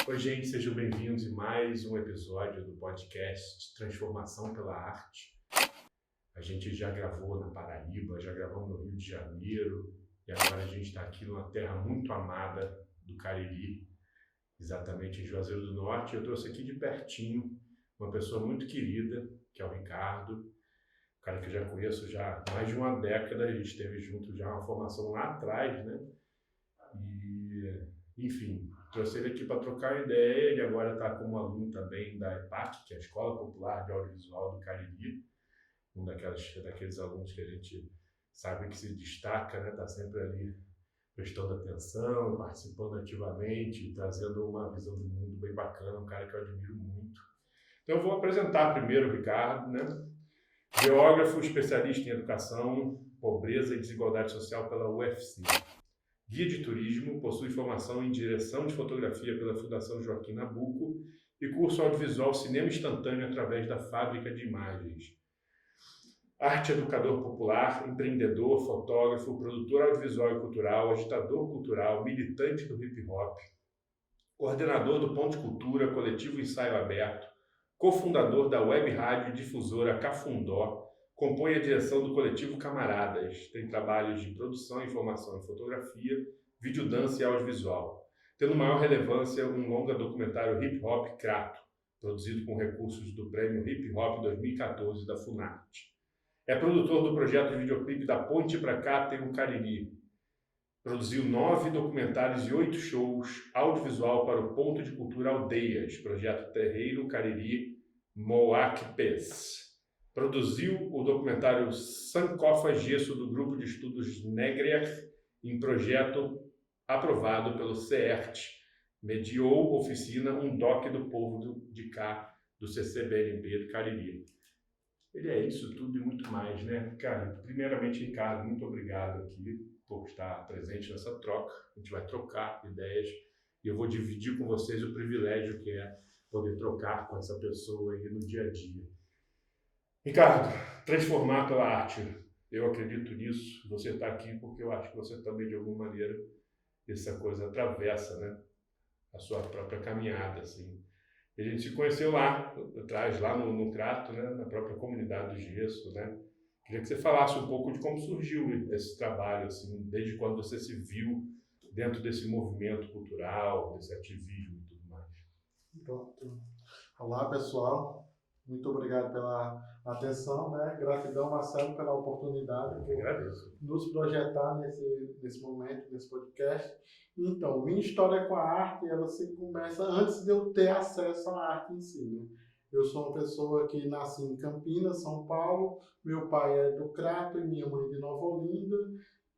Oi, gente, sejam bem-vindos em mais um episódio do podcast Transformação pela Arte. A gente já gravou na Paraíba, já gravamos no Rio de Janeiro e agora a gente está aqui numa terra muito amada do Cariri, exatamente em Juazeiro do Norte. Eu trouxe aqui de pertinho uma pessoa muito querida, que é o Ricardo, um cara que eu já conheço já há mais de uma década, a gente esteve junto já uma formação lá atrás, né? Enfim, trouxe ele aqui para trocar ideia. Ele agora está como aluno também da EPAC, que é a Escola Popular de Audiovisual do Cariri, daqueles alunos que a gente sabe que se destaca, né? Está sempre ali prestando atenção, participando ativamente, trazendo uma visão do mundo bem bacana, um cara que eu admiro muito. Então eu vou apresentar primeiro o Ricardo, né? Geógrafo, especialista em educação, pobreza e desigualdade social pela UFC. Guia de turismo, possui formação em direção de fotografia pela Fundação Joaquim Nabuco e curso audiovisual cinema instantâneo através da Fábrica de Imagens. Arte educador popular, empreendedor, fotógrafo, produtor audiovisual e cultural, agitador cultural, militante do hip hop, coordenador do Ponto de Cultura, coletivo Ensaio Aberto, cofundador da web rádio difusora Cafundó, compõe a direção do coletivo Camaradas, tem trabalhos de produção, informação e fotografia, videodança e audiovisual, tendo maior relevância um longa documentário Hip Hop Crato, produzido com recursos do Prêmio Hip Hop 2014 da Funarte. É produtor do projeto de videoclipe Da Ponte Pra Cá Tem um Cariri. Produziu 9 documentários e 8 shows audiovisual para o Ponto de Cultura Aldeias, projeto Terreiro Cariri Moacpes. Produziu o documentário Sankofa Gesso do Grupo de Estudos Negrer, em projeto aprovado pelo CERT. Mediou oficina Um DOC do Povo de Cá, do CCBNB do Cariri. Ele é isso tudo e muito mais, né? Cara, primeiramente, Ricardo, muito obrigado aqui por estar presente nessa troca. A gente vai trocar ideias e eu vou dividir com vocês o privilégio que é poder trocar com essa pessoa aí no dia a dia. Ricardo, transformar pela arte. Eu acredito nisso. Você está aqui porque eu acho que você também, de alguma maneira, essa coisa atravessa, né? A sua própria caminhada, assim. E a gente se conheceu lá atrás, lá no Crato, né? Na própria comunidade do gesso, né? Queria que você falasse um pouco de como surgiu esse trabalho, assim, desde quando você se viu dentro desse movimento cultural, desse ativismo e tudo mais. Pronto. Olá, pessoal. Muito obrigado pela atenção, né? Gratidão, Marcelo, pela oportunidade Eu que agradeço. nos projetar nesse momento, nesse podcast. Então, minha história com a arte, ela se começa antes de eu ter acesso à arte em si, né? Eu sou uma pessoa que nasci em Campinas, São Paulo. Meu pai é do Crato e minha mãe de Nova Olinda.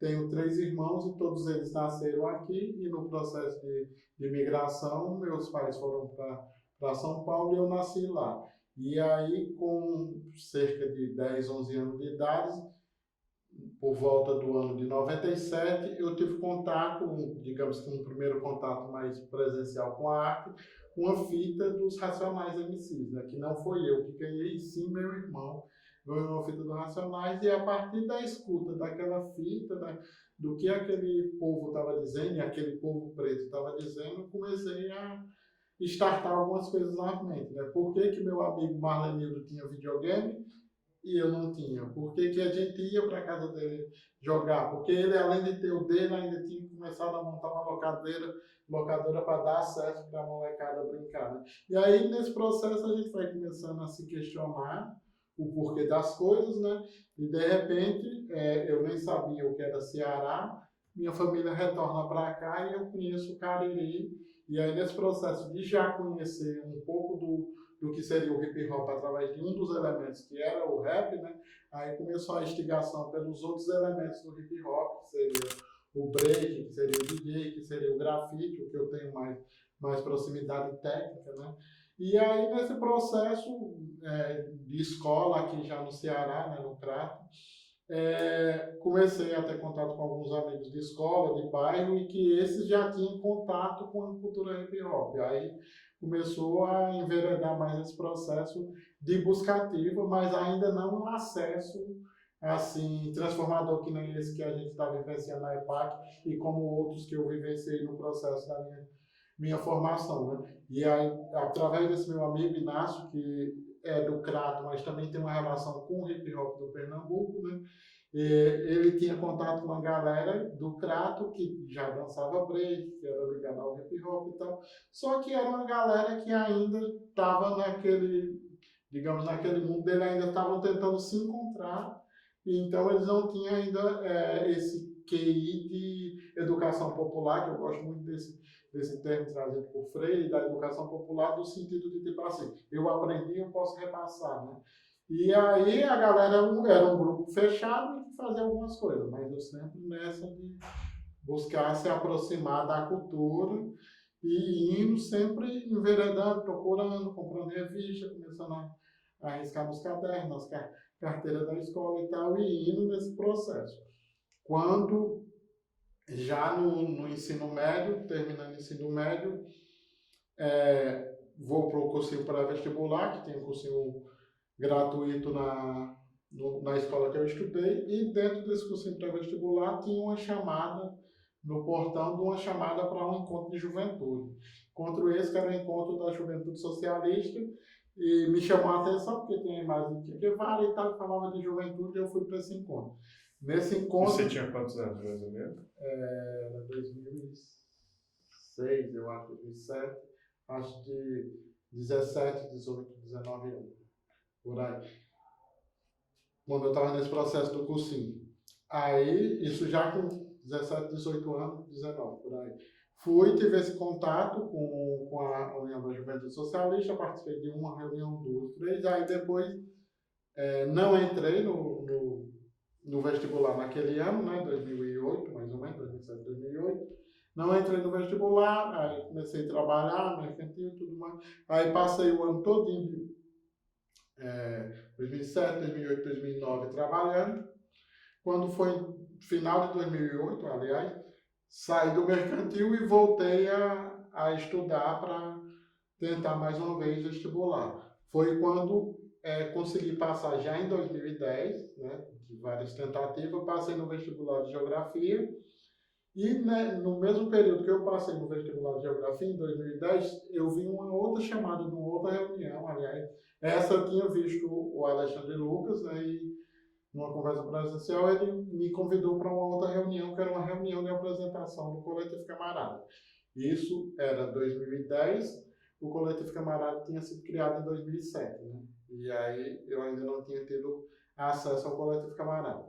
Tenho 3 irmãos e todos eles nasceram aqui. E no processo de migração, meus pais foram para São Paulo e eu nasci lá. E aí, com cerca de 10, 11 anos de idade, por volta do ano de 97, eu tive contato, digamos que um primeiro contato mais presencial com a arte, com a fita dos Racionais MCs, né? Que não foi eu que ganhei, sim meu irmão ganhou uma fita dos Racionais, e a partir da escuta daquela fita, né, do que aquele povo estava dizendo, e aquele povo preto estava dizendo, eu comecei a startar algumas coisas na mente, né? Por que que meu amigo Marlenildo tinha videogame e eu não tinha? Por que que a gente ia para casa dele jogar? Porque ele, além de ter o dele, ainda tinha começado a montar uma locadora para dar acesso para a molecada brincar, né? E aí, nesse processo, a gente vai começando a se questionar o porquê das coisas, né? E, de repente, eu nem sabia o que era Ceará, minha família retorna para cá e eu conheço o Cariri. E aí, nesse processo de já conhecer um pouco do que seria o hip hop através de um dos elementos que era o rap, né? Aí começou a instigação pelos outros elementos do hip hop, que seria o break, que seria o DJ, que seria o grafite, o que eu tenho mais proximidade técnica, né? E aí, nesse processo de escola aqui já no Ceará, né, no Crato, comecei a ter contato com alguns amigos de escola, de bairro, e que esses já tinham contato com a cultura hip hop. Aí começou a enveredar mais esse processo de busca ativa, mas ainda não um acesso assim transformador que nem esse que a gente está vivenciando na EPAC e como outros que eu vivenciei no processo minha formação, né? E aí, através desse meu amigo Inácio, que é do Crato, mas também tem uma relação com o hip hop do Pernambuco, né? E ele tinha contato com uma galera do Crato que já dançava break, que era ligada ao hip hop e tal. Só que era uma galera que ainda estava naquele, digamos, naquele mundo, eles ainda estavam tentando se encontrar, e então eles não tinham ainda esse QI de educação popular, que eu gosto muito desse termo trazido por Freire, da educação popular, no sentido de, tipo assim, eu aprendi, eu posso repassar, né? E aí a galera era um grupo fechado e que fazia algumas coisas, mas eu sempre nessa de buscar se aproximar da cultura e indo sempre enveredando, procurando, comprando revista, começando a arriscar nos cadernos, nas carteiras da escola e tal, e indo nesse processo. Quando já no ensino médio, terminando o ensino médio, vou para o cursinho pré-vestibular, que tem um cursinho gratuito na escola que eu estudei, e dentro desse cursinho pré-vestibular tinha uma chamada no portão, de uma chamada para um encontro de juventude. Encontro esse que era o encontro da juventude socialista, e me chamou a atenção, porque tinha a imagem de Che Guevara e tal, que falava de juventude, e eu fui para esse encontro. Nesse encontro... Você tinha quantos anos, mais ou menos? Era 2006, eu acho, 2007, acho de 17, 18, 19 anos, por aí. Quando eu estava nesse processo do cursinho. Aí, isso já com 17, 18 anos, 19, por aí. Fui, tive esse contato com a União da Juventude Socialista, participei de uma reunião, duas, três, aí depois não entrei no vestibular naquele ano, né, 2008, mais ou menos, 2007, 2008. Não entrei no vestibular, aí comecei a trabalhar, mercantil e tudo mais. Aí passei o ano todinho, 2007, 2008, 2009, trabalhando. Quando foi final de 2008, aliás, saí do mercantil e voltei a estudar para tentar mais uma vez vestibular. Foi quando consegui passar já em 2010, né, de várias tentativas, passei no vestibular de Geografia. E né, no mesmo período que eu passei no vestibular de Geografia, em 2010, eu vi uma outra chamada de uma outra reunião, aliás. Essa eu tinha visto o Alexandre Lucas, né, e numa conversa presencial ele me convidou para uma outra reunião, que era uma reunião de apresentação do Coletivo Camarada. Isso era 2010, o Coletivo Camarada tinha sido criado em 2007, né? E aí eu ainda não tinha tido acesso ao Coletivo Camarada.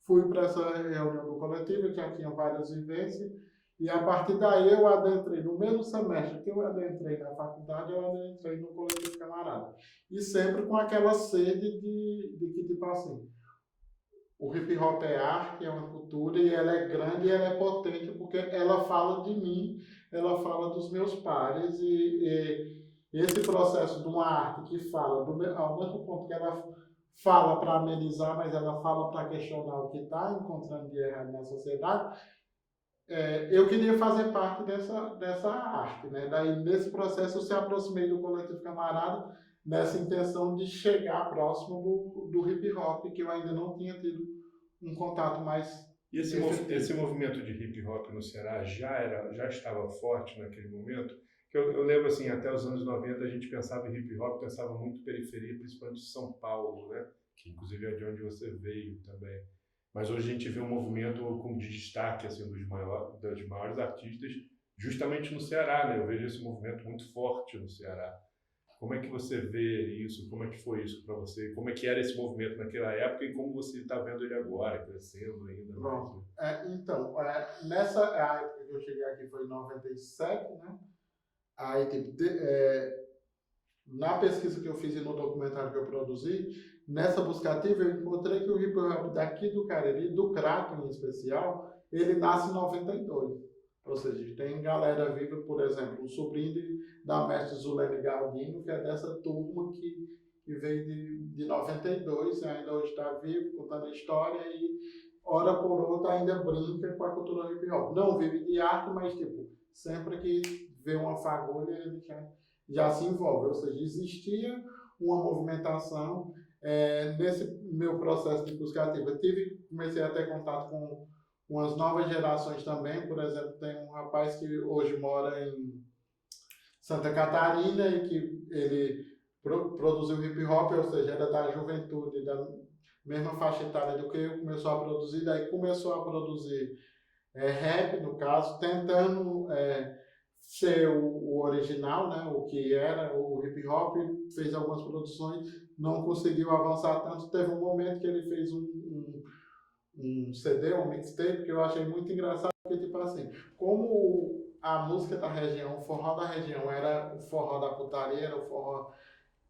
Fui para essa reunião do coletivo, já tinha várias vivências, e a partir daí eu adentrei, no mesmo semestre que eu adentrei na faculdade, eu adentrei no Coletivo Camarada. E sempre com aquela sede de que, tipo assim, o hip hop é arte, é uma cultura, e ela é grande e ela é potente, porque ela fala de mim, ela fala dos meus pares, e esse processo de uma arte que fala, ao mesmo ponto que ela fala para amenizar, mas ela fala para questionar o que está encontrando de errado na sociedade, eu queria fazer parte dessa arte, né? Daí, nesse processo, eu se aproximei do Coletivo Camarada, nessa intenção de chegar próximo do hip hop, que eu ainda não tinha tido um contato mais. E esse movimento de hip hop no Ceará já estava forte naquele momento? Que eu lembro assim, até os anos 90 a gente pensava em hip hop, pensava muito periferia, principalmente de São Paulo, né? Que inclusive é de onde você veio também. Mas hoje a gente vê um movimento de destaque assim, das maiores artistas justamente no Ceará, né? Eu vejo esse movimento muito forte no Ceará. Como é que você vê isso? Como é que foi isso para você? Como é que era esse movimento naquela época e como você está vendo ele agora, crescendo ainda mais? Né? Então, nessa época que eu cheguei aqui foi em 97, né? Aí, tipo, na pesquisa que eu fiz e no documentário que eu produzi, nessa busca ativa eu encontrei que o hip hop daqui do Cariri, do Crato em especial, ele nasce em 92. Ou seja, tem galera viva, por exemplo, um sobrinho da mestre Zulene Galdino, que é dessa turma que veio de 92, ainda hoje está vivo, contando a história e, hora por outra, ainda brinca com a cultura hip hop. Não vive de arte, mas, tipo, sempre que vê uma fagulha, ele já se envolve. Ou seja, existia uma movimentação nesse meu processo de busca ativa. Comecei a ter contato com as novas gerações também. Por exemplo, tem um rapaz que hoje mora Santa Catarina e que ele produziu hip hop, ou seja, era da juventude, da mesma faixa etária do que eu, começou a produzir, daí começou a produzir rap, no caso, tentando ser o original, né, o que era o hip hop, fez algumas produções, não conseguiu avançar tanto, teve um momento que ele fez um CD, um mixtape, que eu achei muito engraçado, porque, tipo assim, como a música da região, o forró da região era o forró da putaria, era o forró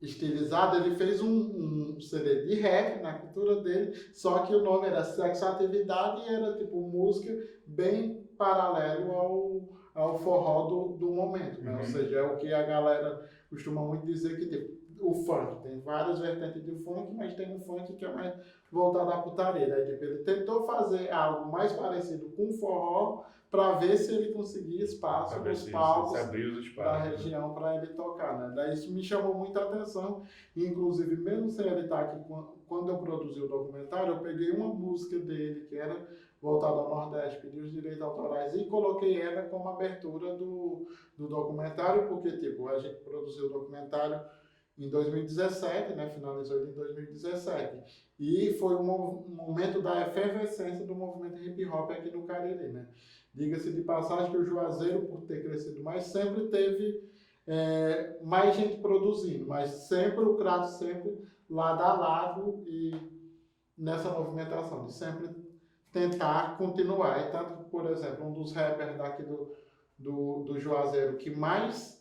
estilizado, ele fez um CD de rap na cultura dele, só que o nome era Sexo Atividade e era tipo música bem paralelo ao forró do momento, né? Ou Uhum. seja, é o que a galera costuma muito dizer que tipo, o funk, tem várias vertentes de funk, mas tem um funk que é mais voltado à putaria, né? Tipo, ele tentou fazer algo mais parecido com o forró para ver se ele conseguia Para espaço ver nos se palcos abrir os da espaços, né? região para ele tocar, né? Daí isso me chamou muita atenção, inclusive mesmo sem ele estar aqui, quando eu produzi o documentário, eu peguei uma música dele que era voltada ao Nordeste, pedi os direitos autorais e coloquei ela como abertura do documentário, porque tipo, a gente produziu o documentário em 2017, né? Finalizou ele em 2017. E foi um momento da efervescência do movimento hip hop aqui no Cariri, né? Diga-se de passagem que o Juazeiro, por ter crescido mais, sempre teve mais gente produzindo, mas sempre o Crato sempre lado a lado e nessa movimentação, de sempre tentar continuar. E tanto que, por exemplo, um dos rappers daqui do Juazeiro que mais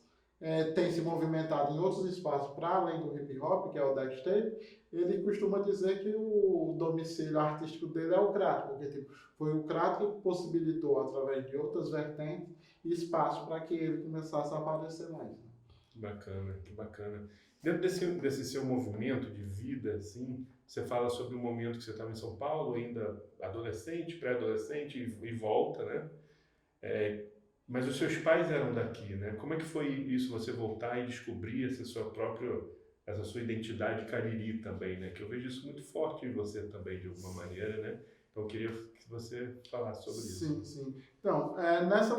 tem se movimentado em outros espaços para além do hip hop, que é o Dextape, ele costuma dizer que o domicílio artístico dele é o Crato, porque tipo, foi o Crato que possibilitou, através de outras vertentes, espaço para que ele começasse a aparecer mais. Né? Que bacana, que bacana. Dentro desse seu movimento de vida, assim, você fala sobre o momento que você estava em São Paulo, ainda adolescente, pré-adolescente e volta, né? Mas os seus pais eram daqui, né? Como é que foi isso, você voltar e descobrir essa sua identidade cariri também, né? Que eu vejo isso muito forte em você também, de alguma maneira, né? Então eu queria que você falasse sobre isso. Sim, sim. Então, nessa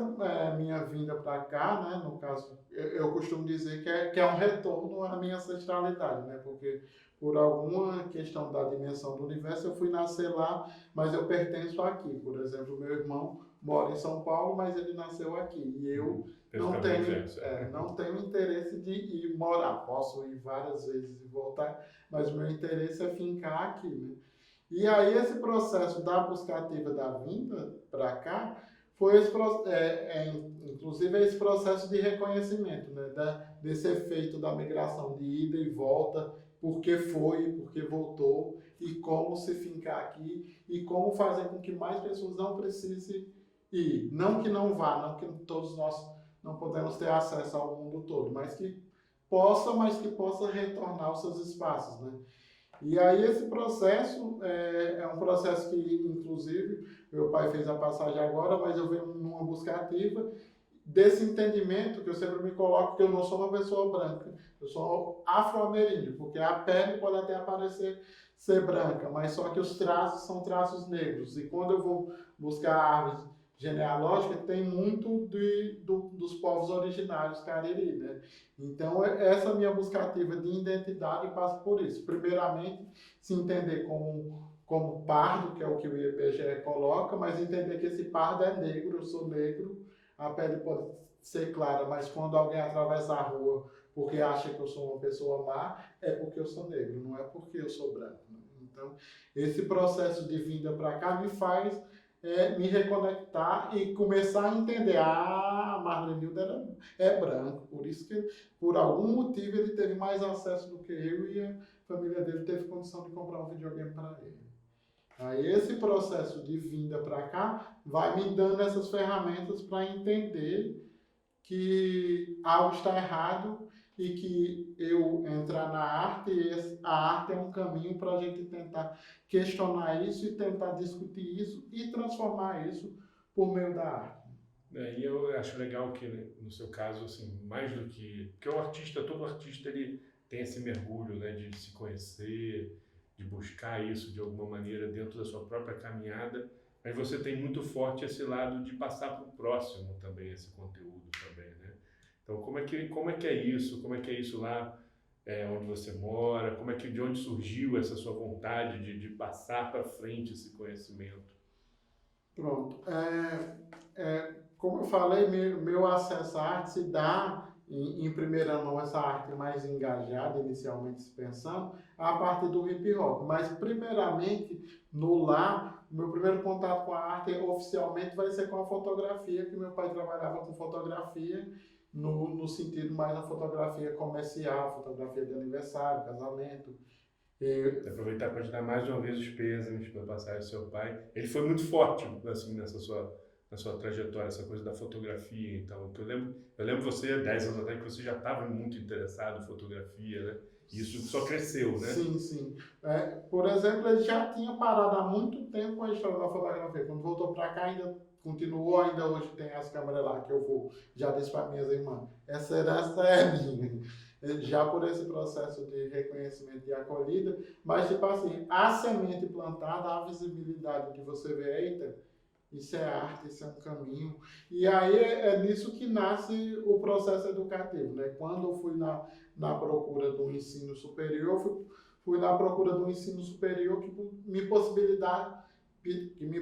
minha vinda para cá, né, no caso, eu costumo dizer que é um retorno à minha ancestralidade, né, porque por alguma questão da dimensão do universo eu fui nascer lá, mas eu pertenço aqui. Por exemplo, meu irmão mora em São Paulo, mas ele nasceu aqui e eu Fez o caminho inverso, é. não tenho interesse de ir morar. Posso ir várias vezes e voltar, mas o meu interesse é fincar aqui, né? E aí esse processo da busca ativa da vinda para cá foi inclusive esse processo de reconhecimento, né, desse efeito da migração de ida e volta, por que foi, por que voltou e como se fincar aqui e como fazer com que mais pessoas não precisem ir, não que não vá, não que todos nós não podemos ter acesso ao mundo todo, mas que possa retornar aos seus espaços, né? E aí esse processo é um processo que, inclusive, meu pai fez a passagem agora, mas eu venho numa busca ativa desse entendimento que eu sempre me coloco que eu não sou uma pessoa branca, eu sou afro-ameríndio, porque a pele pode até aparecer ser branca, mas só que os traços são traços negros. E quando eu vou buscar árvores genealógicas, tem muito dos povos originários cariri, né? Então, essa minha busca ativa de identidade passa por isso. Primeiramente, se entender como pardo, que é o que o IBGE coloca, mas entender que esse pardo é negro, eu sou negro, a pele pode ser clara, mas quando alguém atravessa a rua porque acha que eu sou uma pessoa má, é porque eu sou negro, não é porque eu sou branco. Né? Então, esse processo de vinda para cá me faz me reconectar e começar a entender. Ah, Marlon Nildo é branco, por isso que, por algum motivo, ele teve mais acesso do que eu e a família dele teve condição de comprar um videogame para ele. Aí esse processo de vinda para cá vai me dando essas ferramentas para entender que algo está errado e que eu entrar na arte, e a arte é um caminho para a gente tentar questionar isso e tentar discutir isso e transformar isso por meio da arte. E eu acho legal que, no seu caso, assim, mais do que... Porque o artista, todo artista, ele tem esse mergulho, né, de se conhecer, de buscar isso de alguma maneira dentro da sua própria caminhada, mas você tem muito forte esse lado de passar para o próximo também, esse conteúdo também, né? Então, como é que é isso? Como é que é isso lá onde você mora? De onde surgiu essa sua vontade de passar para frente esse conhecimento? Pronto. Como eu falei, meu acesso à arte se dá em primeira mão, essa arte mais engajada, inicialmente se pensando, a partir do hip hop. Mas, primeiramente, no lar, o meu primeiro contato com a arte oficialmente vai ser com a fotografia, que meu pai trabalhava com fotografia, no sentido mais da fotografia comercial, fotografia de aniversário, casamento. Vou aproveitar para te dar mais uma vez os pêsames para passar ao seu pai. Ele foi muito forte, assim, na sua trajetória, essa coisa da fotografia. Então, eu lembro você, 10 anos atrás, que você já estava muito interessado em fotografia, né? E isso só cresceu, né? Sim, sim. Por exemplo, ele já tinha parado há muito tempo a história da fotografia. Quando voltou para cá, ainda continuou, ainda hoje tem as câmeras lá que eu vou, já disse para minhas irmãs, essa é minha. Já por esse processo de reconhecimento e acolhida, mas tipo assim, a semente plantada, a visibilidade de você ver, eita, isso é arte, isso é um caminho. E aí é nisso que nasce o processo educativo, né? Quando eu fui na procura do ensino superior, fui na procura do ensino superior que me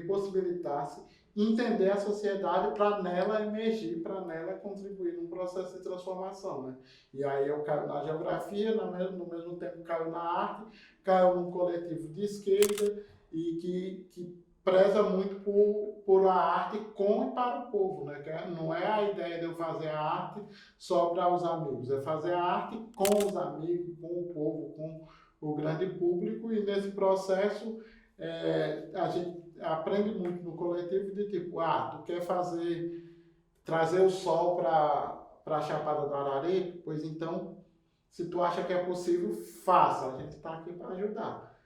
possibilitasse entender a sociedade para nela emergir, para nela contribuir num processo de transformação, né? E aí eu caio na geografia, no mesmo tempo caio na arte, caio num coletivo de esquerda e que preza muito por a arte com e para o povo, né? Não é a ideia de eu fazer a arte só para os amigos, é fazer a arte com os amigos, com o povo, com o grande público, e nesse processo a gente aprende muito no coletivo de tipo, tu quer trazer o sol para a Chapada do Araripe, pois então, se tu acha que é possível, faça, a gente está aqui para ajudar.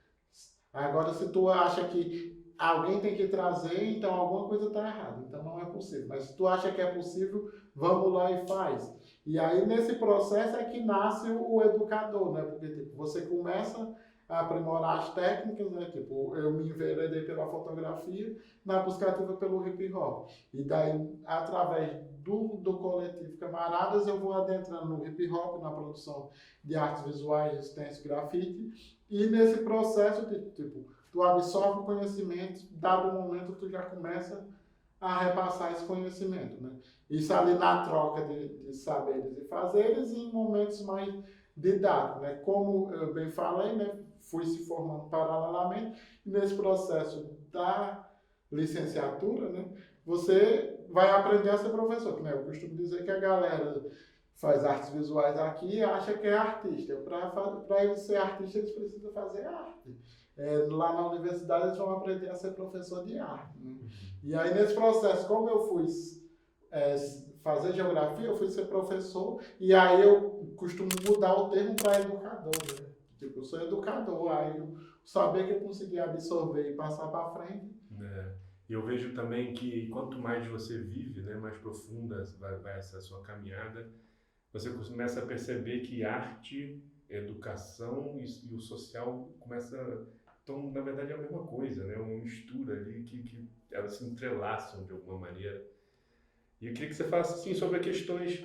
Agora, se tu acha que alguém tem que trazer, então alguma coisa está errada, então não é possível. Mas se tu acha que é possível, vamos lá e faz. E aí, nesse processo é que nasce o educador, né? Porque tipo, você começa a aprimorar as técnicas, né? Tipo, eu me enveredei pela fotografia, na busca ativa pelo hip hop. E daí, através do coletivo Camaradas, eu vou adentrando no hip hop, na produção de artes visuais, stencil, grafite, e nesse processo de, tipo, tu absorve o conhecimento, dado o momento tu já começa a repassar esse conhecimento, né? Isso ali na troca de saberes e fazeres e em momentos mais didáticos, né? Como eu bem falei, né? Fui se formando paralelamente e nesse processo da licenciatura, né? Você vai aprender a ser professor, né? Eu costumo dizer que a galera faz artes visuais aqui e acha que é artista. Para ele ser artista, eles precisam fazer arte. Lá na universidade, eles vão aprender a ser professor de arte, né? E aí, nesse processo, como eu fui fazer geografia, eu fui ser professor, e aí eu costumo mudar o termo para educador, né? Tipo, eu sou educador, aí o saber que eu consegui absorver e passar para frente. E eu vejo também que quanto mais você vive, né, mais profunda vai essa sua caminhada, você começa a perceber que arte, educação e o social então, na verdade, é a mesma coisa, né? Uma mistura ali que elas se entrelaçam de alguma maneira. E eu queria que você falasse assim, sobre as questões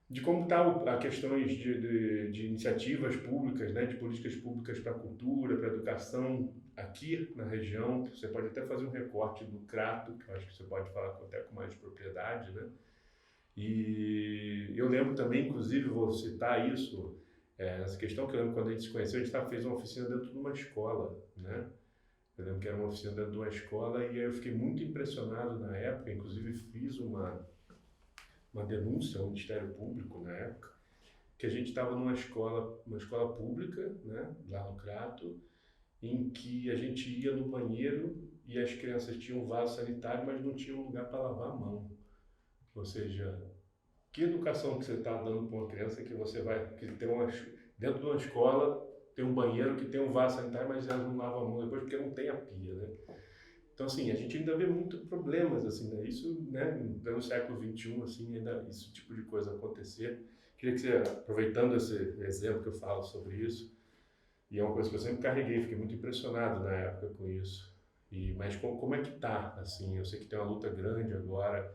de como está a questões de iniciativas públicas, né? De políticas públicas para a cultura, para a educação aqui na região. Você pode até fazer um recorte do Crato, que eu acho que você pode falar até com mais propriedade, né? E eu lembro também, inclusive, vou citar isso, essa questão que eu lembro quando a gente se conheceu, a gente fez uma oficina dentro de uma escola, né? Eu lembro que era uma oficina dentro de uma escola e aí eu fiquei muito impressionado na época, inclusive fiz uma denúncia ao Ministério Público na época, que a gente estava uma escola pública, né, lá no Crato, em que a gente ia no banheiro e as crianças tinham vaso sanitário, mas não tinham lugar para lavar a mão. Ou seja, que educação que você está dando para uma criança que você vai, que tem dentro de uma escola, tem um banheiro que tem um vaso sanitário, mas elas não lavam a mão depois porque não tem a pia, né? Então, assim, a gente ainda vê muito problemas, assim, né? Isso, né, no século XXI, assim, ainda esse tipo de coisa acontecer. Queria que você, aproveitando esse exemplo que eu falo sobre isso, e é uma coisa que eu sempre carreguei, fiquei muito impressionado na época com isso. Mas como é que tá, assim? Eu sei que tem uma luta grande agora,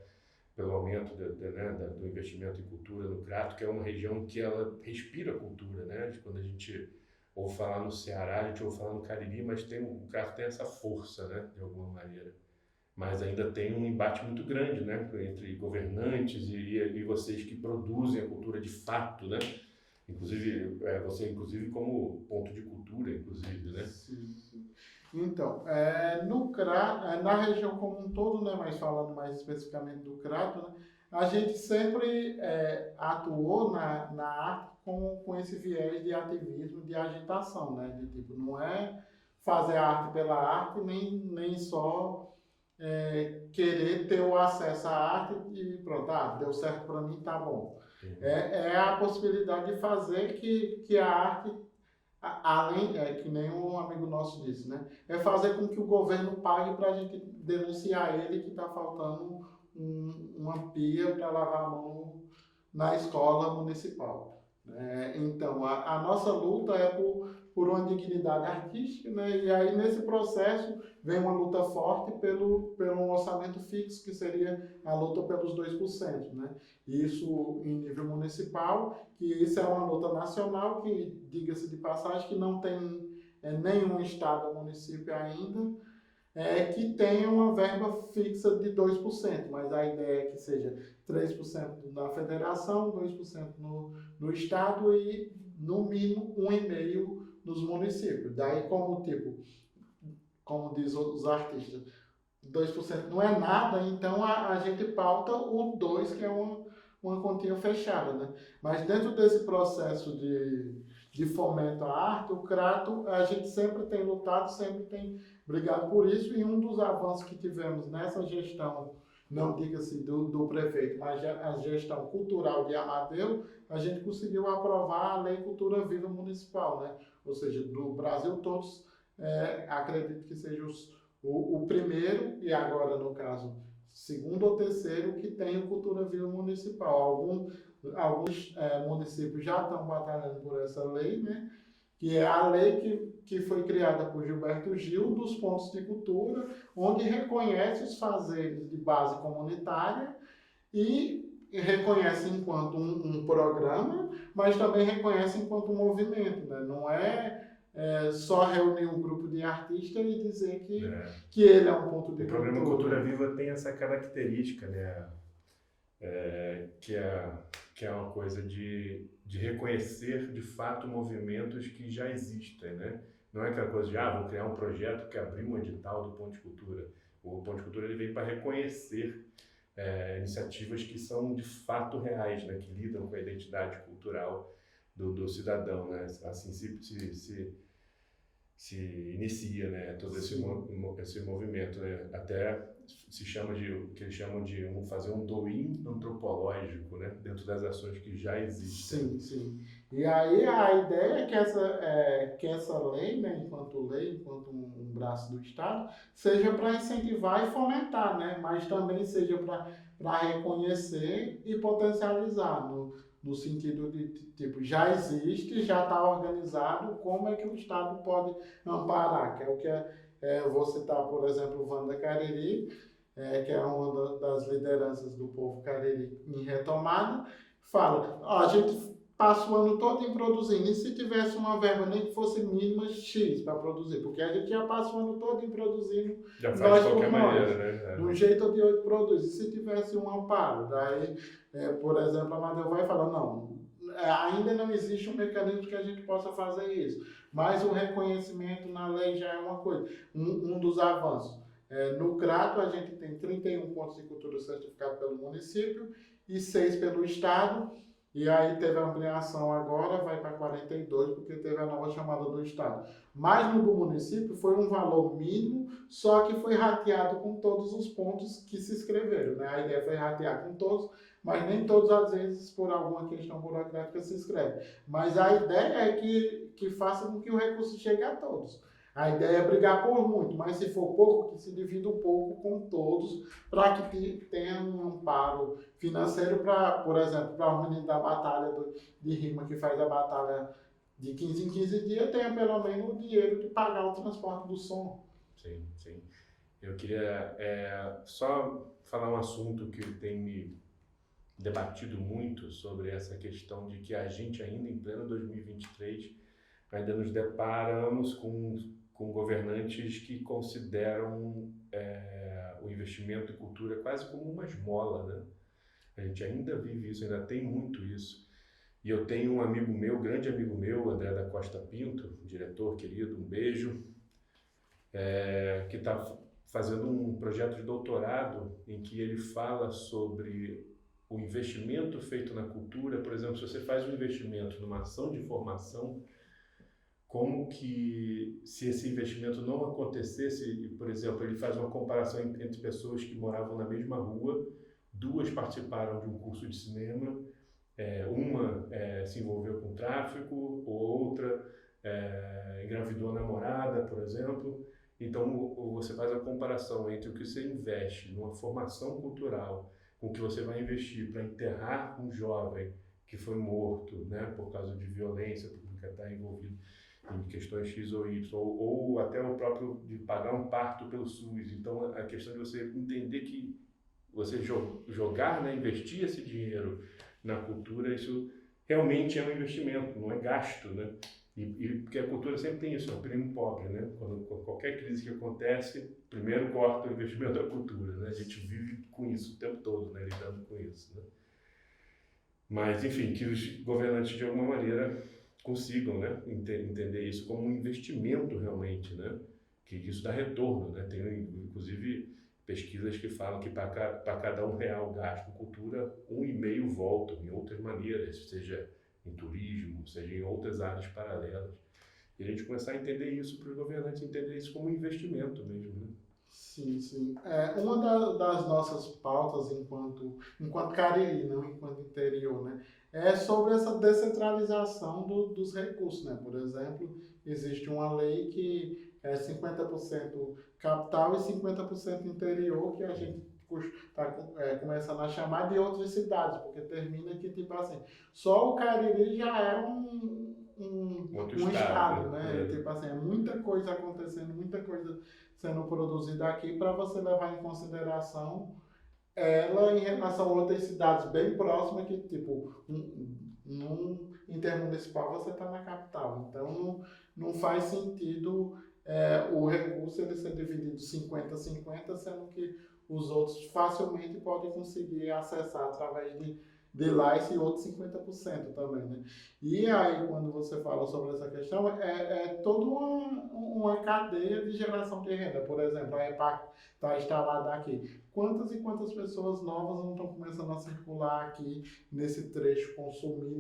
pelo aumento do investimento em cultura no Crato, que é uma região que ela respira cultura, né? Quando a gente ouve falar no Ceará, a gente ouve falar no Cariri, mas o Crato tem essa força, né? De alguma maneira. Mas ainda tem um embate muito grande, né? Entre governantes e vocês que produzem a cultura de fato, né? Inclusive, você inclusive como ponto de cultura, inclusive, né? Sim, sim. Então, no Crato, na região como um todo, né, mas falando mais especificamente do Crato, né, a gente sempre atuou na arte com esse viés de ativismo, de agitação, né, de tipo, não é fazer arte pela arte, nem só querer ter o acesso à arte e pronto, deu certo para mim, tá bom. É a possibilidade de fazer que a arte além, que nem um amigo nosso disse, né? É fazer com que o governo pague para a gente denunciar ele que está faltando uma pia para lavar a mão na escola municipal. Então, a nossa luta é por uma dignidade artística, né? E aí, nesse processo, vem uma luta forte pelo orçamento fixo, que seria a luta pelos 2%, né? Isso em nível municipal, que isso é uma luta nacional, que, diga-se de passagem, que não tem nenhum estado ou município ainda, que tenha uma verba fixa de 2%, mas a ideia é que seja 3% na federação, 2% no estado e, no mínimo, 1,5% nos municípios. Daí, como diz os artistas, 2% não é nada, então a gente pauta o 2%, que é uma continha fechada, né? Mas dentro desse processo de fomento à arte, o Crato, a gente sempre tem lutado, sempre tem brigado por isso, e um dos avanços que tivemos nessa gestão, não diga-se do prefeito, mas a gestão cultural de Amadeu, a gente conseguiu aprovar a Lei Cultura Viva Municipal, né? Ou seja, do Brasil todos, acredito que seja o primeiro, e agora no caso, segundo ou terceiro, que tem o Cultura Viva Municipal. Alguns municípios já estão batalhando por essa lei, né? Que é a lei que foi criada por Gilberto Gil dos pontos de cultura, onde reconhece os fazeres de base comunitária e reconhece enquanto um programa, mas também reconhece enquanto um movimento, né? Não só reunir um grupo de artistas e dizer que ele é um ponto de cultura. O programa Cultura Viva tem essa característica, né? Que é uma coisa de reconhecer de fato movimentos que já existem, né? Não é aquela coisa de, vou criar um projeto que abriu um edital do Ponto de Cultura. O Ponto de Cultura ele veio para reconhecer iniciativas que são de fato reais, né? Que lidam com a identidade cultural do cidadão, né? Assim se inicia, né, todo esse movimento, né? Até se chama que eles chamam de fazer um do-in antropológico, né, dentro das ações que já existem. Sim, sim. E aí a ideia é que essa lei, né, enquanto um braço do Estado, seja para incentivar e fomentar, né, mas também seja para reconhecer e potencializar no sentido de, tipo, já existe, já está organizado, como é que o Estado pode amparar, que é o que eu vou citar, por exemplo, Wanda Cariri, que é uma das lideranças do povo cariri em retomada, fala, a gente passa o ano todo em produzindo, e se tivesse uma verba nem que fosse mínima X para produzir, porque a gente já passa o ano todo em produzindo, já faz de qualquer maneira, né? De um jeito ou de outro produz. E se tivesse um amparo, daí, por exemplo, a Amadeu vai falar, não, ainda não existe um mecanismo que a gente possa fazer isso, mas o reconhecimento na lei já é uma coisa, um dos avanços. No Crato, a gente tem 31 pontos de cultura certificados pelo município e 6 pelo Estado. E aí teve a ampliação agora, vai para 42, porque teve a nova chamada do Estado. Mas no do município foi um valor mínimo, só que foi rateado com todos os pontos que se inscreveram, né? A ideia foi ratear com todos, mas nem todos, às vezes, por alguma questão burocrática, se inscrevem. Mas a ideia é que faça com que o recurso chegue a todos. A ideia é brigar por muito, mas se for pouco, que se divida um pouco com todos, para que tenha um amparo financeiro para, por exemplo, para o menino da batalha de rima, que faz a batalha de 15 em 15 dias, tenha pelo menos o dinheiro de pagar o transporte do som. Sim, sim. Eu queria só falar um assunto que tem me debatido muito sobre essa questão de que a gente ainda em pleno 2023 ainda nos deparamos com governantes que consideram o investimento em cultura quase como uma esmola, né? A gente ainda vive isso, ainda tem muito isso. E eu tenho um amigo meu, grande amigo meu, André da Costa Pinto, um diretor querido, um beijo, que está fazendo um projeto de doutorado em que ele fala sobre o investimento feito na cultura. Por exemplo, se você faz um investimento numa ação de formação, como que, se esse investimento não acontecesse, por exemplo, ele faz uma comparação entre pessoas que moravam na mesma rua, duas participaram de um curso de cinema, uma se envolveu com tráfico, outra engravidou a namorada, por exemplo. Então, você faz a comparação entre o que você investe numa formação cultural com o que você vai investir para enterrar um jovem que foi morto, né, por causa de violência, porque está envolvido em questões X ou Y, ou até o próprio de pagar um parto pelo SUS. Então, a questão de você entender que você jogar, né, investir esse dinheiro na cultura, isso realmente é um investimento, não é gasto, né? E porque a cultura sempre tem isso, é o primo pobre, né? Quando qualquer crise que acontece, primeiro corta o investimento da cultura, né? A gente vive com isso o tempo todo, né? Lidando com isso, né? Mas, enfim, que os governantes de alguma maneira consigam, né, entender isso como um investimento realmente, né? Que isso dá retorno, né? Tem, inclusive, pesquisas que falam que para cada R$1 gasto em cultura, 1,5 voltam em outras maneiras, seja em turismo, seja em outras áreas paralelas. E a gente começar a entender isso, para os governantes entender isso como um investimento mesmo, né? Sim, sim. Uma das nossas pautas enquanto Cariri, não enquanto interior, né, é sobre essa descentralização dos recursos, né? Por exemplo, existe uma lei que é 50% capital e 50% interior, que a gente está começando a chamar de outras cidades, porque termina que, tipo assim, só o Cariri já é um estado, né? Tipo assim, é muita coisa acontecendo, muita coisa sendo produzida aqui para você levar em consideração ela em relação a outras cidades bem próximas que, tipo, intermunicipal você está na capital. Então, não faz sentido o recurso ele ser dividido 50-50, sendo que os outros facilmente podem conseguir acessar através de lá esse outro 50% também, né? E aí, quando você fala sobre essa questão, é toda uma cadeia de geração de renda. Por exemplo, a EPAC está instalada aqui. Quantas e quantas pessoas novas não estão começando a circular aqui nesse trecho, consumir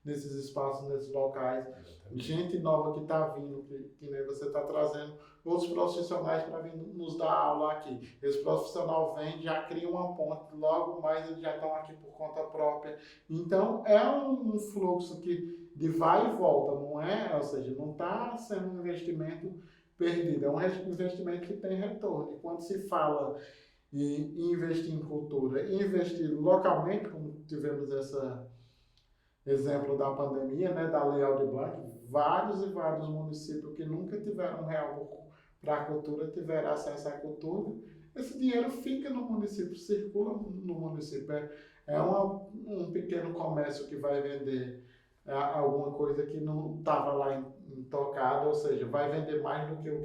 nesses espaços, nesses locais? Gente nova que está vindo, que nem você está trazendo outros profissionais para vir nos dar aula aqui. Esse profissional vem, já cria uma ponte, logo mais eles já estão aqui por conta própria. Então, é um fluxo de vai e volta, não é? Ou seja, não está sendo um investimento perdido, é um investimento que tem retorno. E quando se fala em investir em cultura, e investir localmente, como tivemos esse exemplo da pandemia, né, da Lei Aldir Blanc, vários e vários municípios que nunca tiveram R$1 para a cultura tiveram acesso à cultura. Esse dinheiro fica no município, circula no município. Um pequeno comércio que vai vender alguma coisa que não estava lá intocada, ou seja, vai vender mais do que o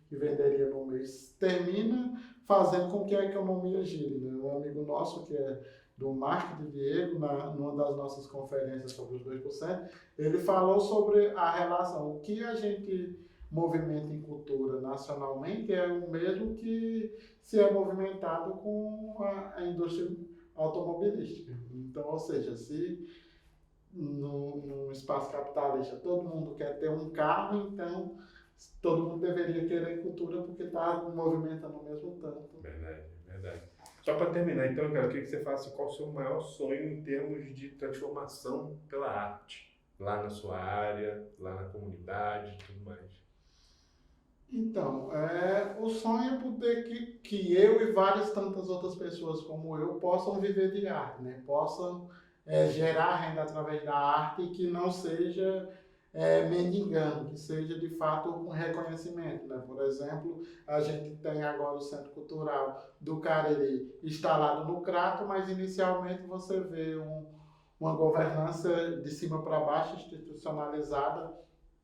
que venderia no mês. Termina fazendo com que a economia gire, né? Um amigo nosso que é do marketing, Diego, numa das nossas conferências sobre os 2%, ele falou sobre a relação, o que a gente movimenta em cultura nacionalmente é o mesmo que se é movimentado com a indústria automobilística. Então, ou seja, se no espaço capitalista todo mundo quer ter um carro, então todo mundo deveria querer cultura porque está movimentando ao mesmo tanto. Verdade, verdade. Só para terminar, então, cara, eu queria que você falasse qual o seu maior sonho em termos de transformação pela arte, lá na sua área, lá na comunidade e tudo mais. Então, o sonho é poder que eu e várias tantas outras pessoas como eu possam viver de arte, né? Possam gerar renda através da arte e que não seja mendigando, que seja de fato um reconhecimento, né? Por exemplo, a gente tem agora o Centro Cultural do Cariri instalado no Crato, mas inicialmente você vê uma governança de cima para baixo, institucionalizada,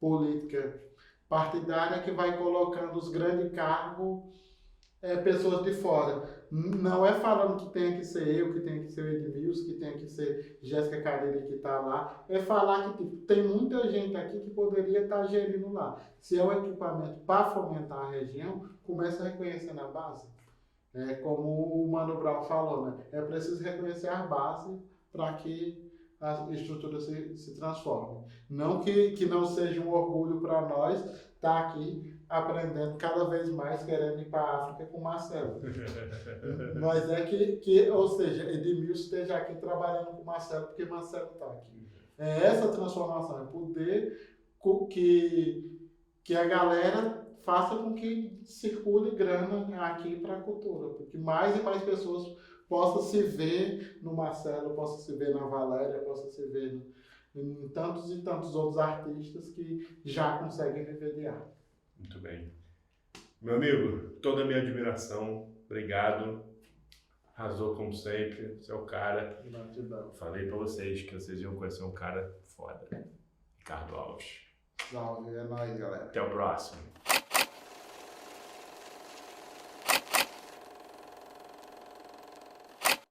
política partidária, que vai colocando os grandes cargos pessoas de fora. Não é falando que tem que ser eu, que tem que ser o Edmilson, que tem que ser Jéssica Carille que está lá. É falar que tipo, tem muita gente aqui que poderia estar gerindo lá. Se é um equipamento para fomentar a região, começa a reconhecer na base. Como o Mano Brown falou, né? É preciso reconhecer a base para que a estrutura se transforme. Não que não seja um orgulho para nós estar aqui aprendendo cada vez mais, querendo ir para a África com o Marcelo. Mas ou seja, Edmilson esteja aqui trabalhando com o Marcelo, porque Marcelo está aqui. É essa transformação, é poder que a galera faça com que circule grana aqui para a cultura, porque mais e mais pessoas possam se ver no Marcelo, possam se ver na Valéria, possam se ver em tantos e tantos outros artistas que já conseguem viver de arte. Muito bem. Meu amigo, toda a minha admiração, obrigado. Arrasou como sempre, você é o cara. Gratidão. Falei pra vocês que vocês iam conhecer um cara foda. Ricardo Alves. Salve, é nóis, galera. Até o próximo.